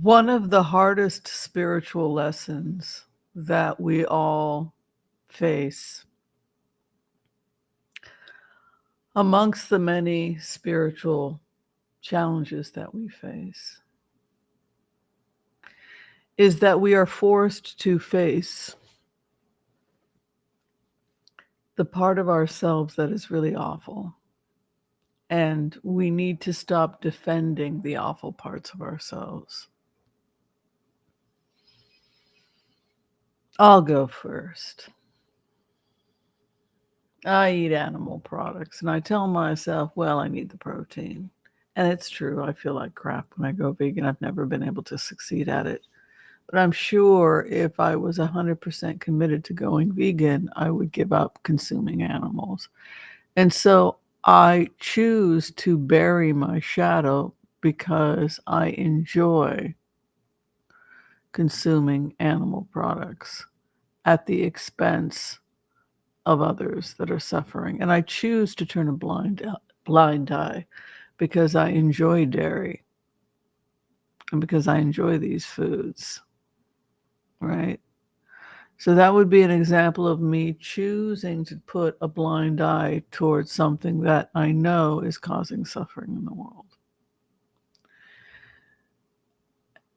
One of the hardest spiritual lessons that we all face, amongst the many spiritual challenges that we face, is that we are forced to face the part of ourselves that is really awful. And we need to stop defending the awful parts of ourselves. I'll go first. I eat animal products and I tell myself, well, I need the protein. And it's true. I feel like crap when I go vegan. I've never been able to succeed at it. But I'm sure if I was 100% committed to going vegan, I would give up consuming animals. And so I choose to bury my shadow because I enjoy consuming animal products at the expense of others that are suffering. And I choose to turn a blind eye because I enjoy dairy and because I enjoy these foods, right? So that would be an example of me choosing to put a blind eye towards something that I know is causing suffering in the world.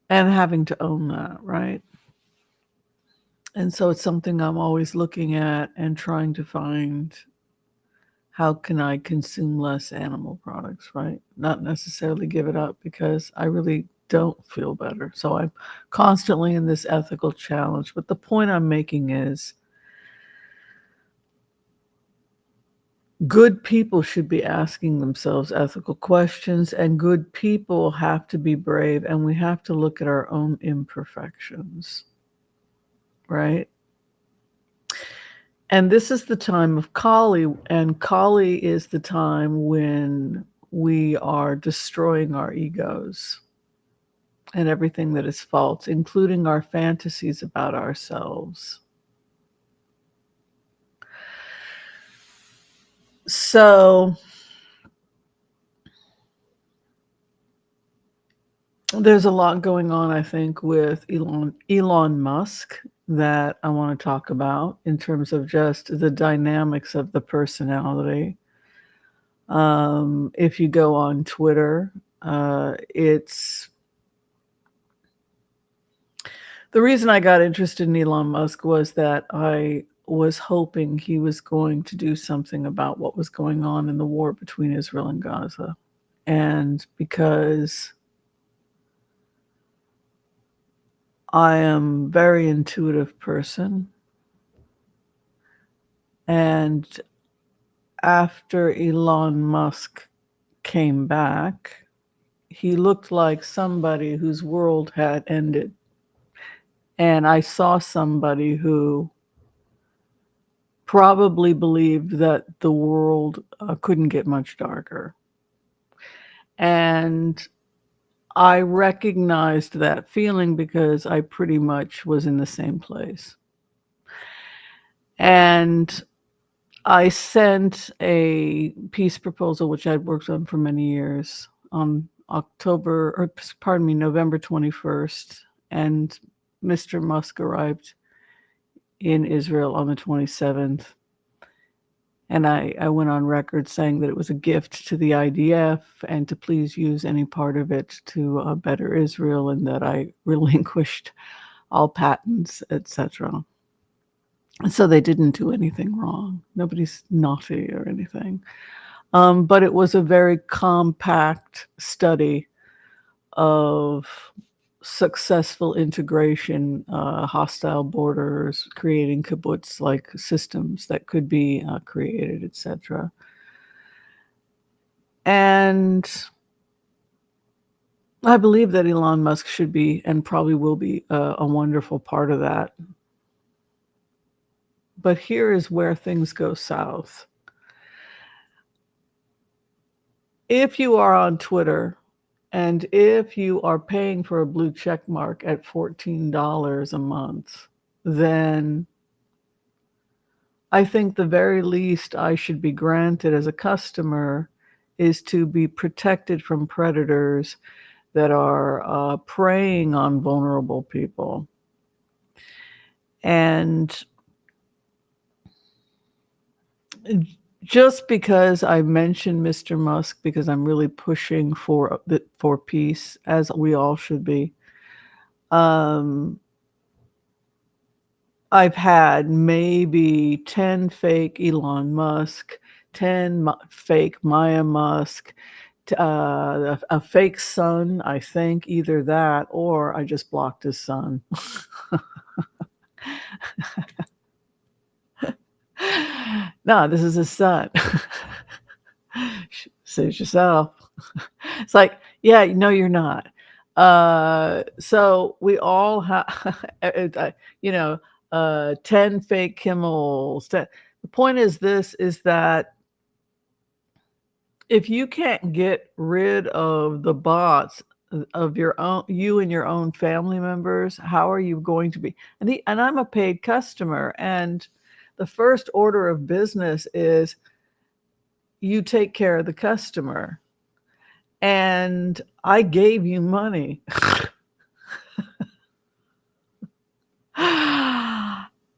And having to own that, right? And so it's something I'm always looking at and trying to find how can I consume less animal products, right? Not necessarily give it up because I really don't feel better. So I'm constantly in this ethical challenge. But the point I'm making is good people should be asking themselves ethical questions, and good people have to be brave, and we have to look at our own imperfections, right? And this is the time of Kali, and Kali is the time when we are destroying our egos and everything that is false, including our fantasies about ourselves. So there's a lot going on, I think, with Elon Musk that I want to talk about in terms of just the dynamics of the personality. If you go on Twitter, it's the reason I got interested in Elon Musk was that I was hoping he was going to do something about what was going on in the war between Israel and Gaza. And because I am a very intuitive person, and after Elon Musk came back, he looked like somebody whose world had ended. And I saw somebody who probably believed that the world couldn't get much darker. And I recognized that feeling because I pretty much was in the same place. And I sent a peace proposal, which I'd worked on for many years, on November 21st. And Mr. Musk arrived in Israel on the 27th. And I went on record saying that it was a gift to the IDF and to please use any part of it to better Israel, and that I relinquished all patents, etc. And so they didn't do anything wrong. Nobody's naughty or anything. But it was a very compact study of successful integration, hostile borders, creating kibbutz-like systems that could be created, etc. And I believe that Elon Musk should be and probably will be a wonderful part of that. But here is where things go south. If you are on Twitter and if you are paying for a blue check mark at $14 a month, then I think the very least I should be granted as a customer is to be protected from predators that are preying on vulnerable people. And just because I mentioned Mr. Musk, because I'm really pushing for peace, as we all should be, I've had maybe 10 fake Elon Musk, 10 fake Maya Musk, a fake son, I think, either that or I just blocked his son. No, this is his son. Suit yourself. It's like, yeah, no, you're not. So we all have, 10 fake Kimmels. The point is that if you can't get rid of the bots of you and your own family members, how are you going to be? And I'm a paid customer, and the first order of business is you take care of the customer. And I gave you money.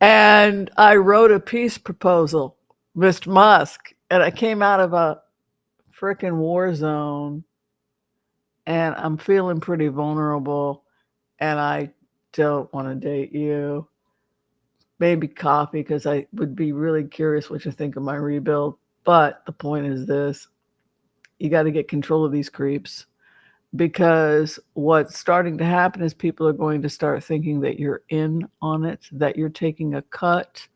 And I wrote a peace proposal, Mr. Musk, and I came out of a freaking war zone, and I'm feeling pretty vulnerable, and I don't want to date you. Maybe coffee, because I would be really curious what you think of my rebuild. But the point is this: you got to get control of these creeps, because what's starting to happen is people are going to start thinking that you're in on it, that you're taking a cut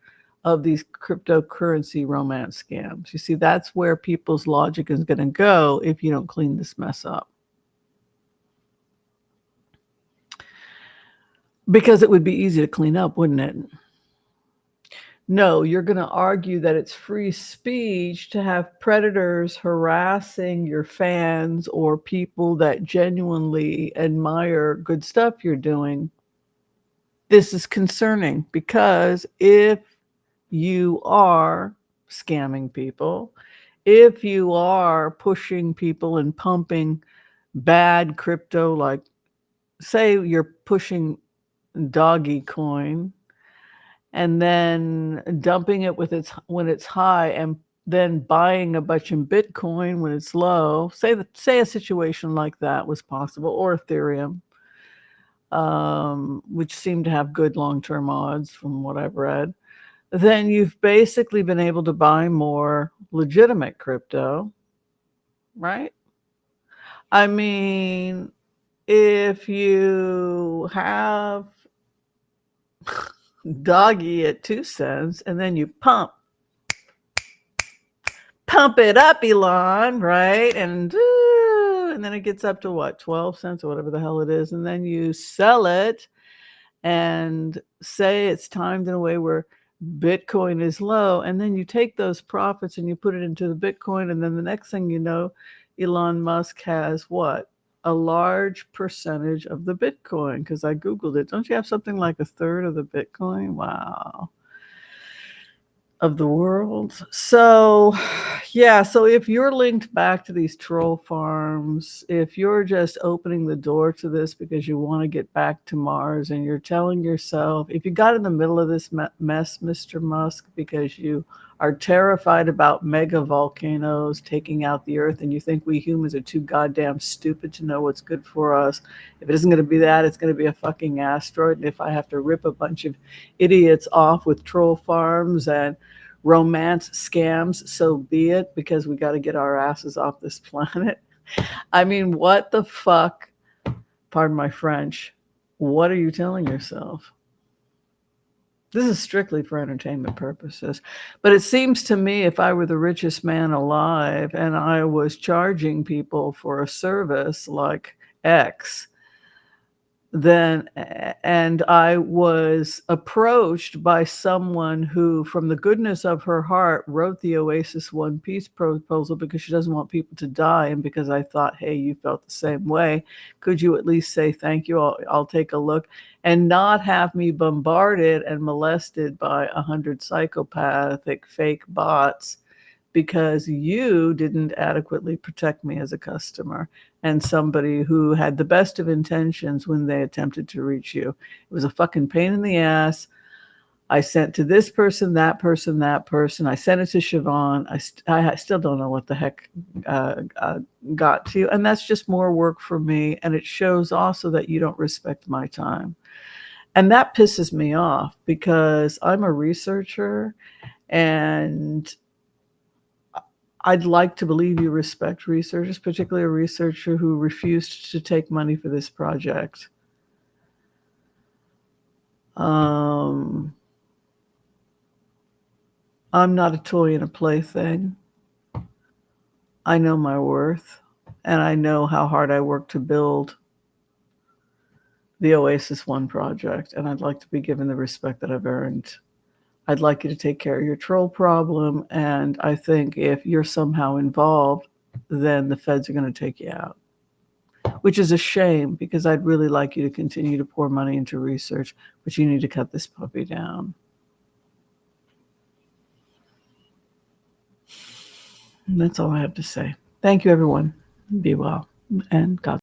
of these cryptocurrency romance scams. You see, that's where people's logic is going to go if you don't clean this mess up. Because it would be easy to clean up, wouldn't it? No, you're going to argue that it's free speech to have predators harassing your fans or people that genuinely admire good stuff you're doing. This is concerning, because if you are scamming people, if you are pushing people and pumping bad crypto, like say you're pushing doggy coin and then dumping it when it's high, and then buying a bunch in Bitcoin when it's low, say a situation like that was possible, or Ethereum, which seem to have good long-term odds from what I've read, then you've basically been able to buy more legitimate crypto, right? I mean, if you have doggy at 2 cents and then you pump it up, Elon, right? And then it gets up to what, 12 cents or whatever the hell it is. And then you sell it and say it's timed in a way where Bitcoin is low. And then you take those profits and you put it into the Bitcoin. And then the next thing you know, Elon Musk has what? A large percentage of the Bitcoin, because I Googled it. Don't you have something like a third of the Bitcoin? Wow. Of the world. So, yeah, so if you're linked back to these troll farms, if you're just opening the door to this because you want to get back to Mars, and you're telling yourself, if you got in the middle of this mess, Mr. Musk, because you are terrified about mega volcanoes taking out the Earth, and you think we humans are too goddamn stupid to know what's good for us. If it isn't going to be that, it's going to be a fucking asteroid. And if I have to rip a bunch of idiots off with troll farms and romance scams, so be it, because we got to get our asses off this planet. I mean, what the fuck? Pardon my French. What are you telling yourself? This is strictly for entertainment purposes. But it seems to me, if I were the richest man alive and I was charging people for a service like X, then, and I was approached by someone who, from the goodness of her heart, wrote the Oasis One Piece proposal because she doesn't want people to die, and because I thought, hey, you felt the same way, could you at least say thank you? I'll take a look, and not have me bombarded and molested by 100 psychopathic fake bots because you didn't adequately protect me as a customer and somebody who had the best of intentions when they attempted to reach you. It was a fucking pain in the ass. I sent to this person, that person, that person. I sent it to Siobhan. I still don't know what the heck got to you. And that's just more work for me. And it shows also that you don't respect my time. And that pisses me off because I'm a researcher and I'd like to believe you respect researchers, particularly a researcher who refused to take money for this project. I'm not a toy and a plaything. I know my worth, and I know how hard I worked to build the Oasis One project, and I'd like to be given the respect that I've earned. I'd like you to take care of your troll problem, and I think if you're somehow involved, then the feds are going to take you out, which is a shame because I'd really like you to continue to pour money into research, but you need to cut this puppy down. And that's all I have to say. Thank you, everyone. Be well, and God.